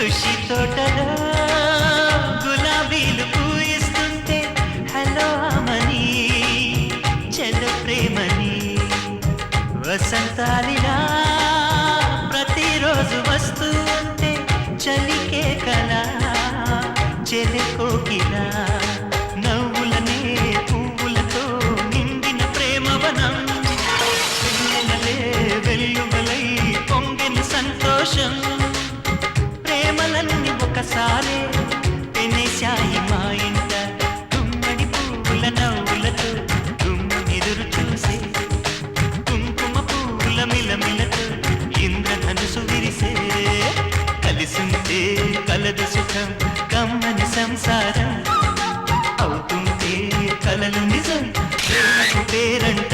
ఖుషి తోటలో గులాబీలు పూయిస్తుంటే హలో అమని చెల ప్రేమని వసంతాలిలా ప్రతిరోజు వస్తూ ఉంటే చలికే కలా చెలి కోకిలా నవ్వులనే పువ్వులతో నిండిన ప్రేమవనం వెన్నెలలే వెల్లువలై పొంగిన సంతోషం ప్రేమలన్నీ ఒకసారే పెనేశాయి మా ఇంట గుమ్మడి పువ్వుల నవ్వులతో గుమ్మెదురు చూసే కుంకుమ పువ్వుల మిలమిలతో ఇంద్రధనుసు విరిసే కలిసుంటే కలదు సుఖం కమ్మని సంసారం అవుతుంటే కలలు నిజం ప్రేమకు పేరంట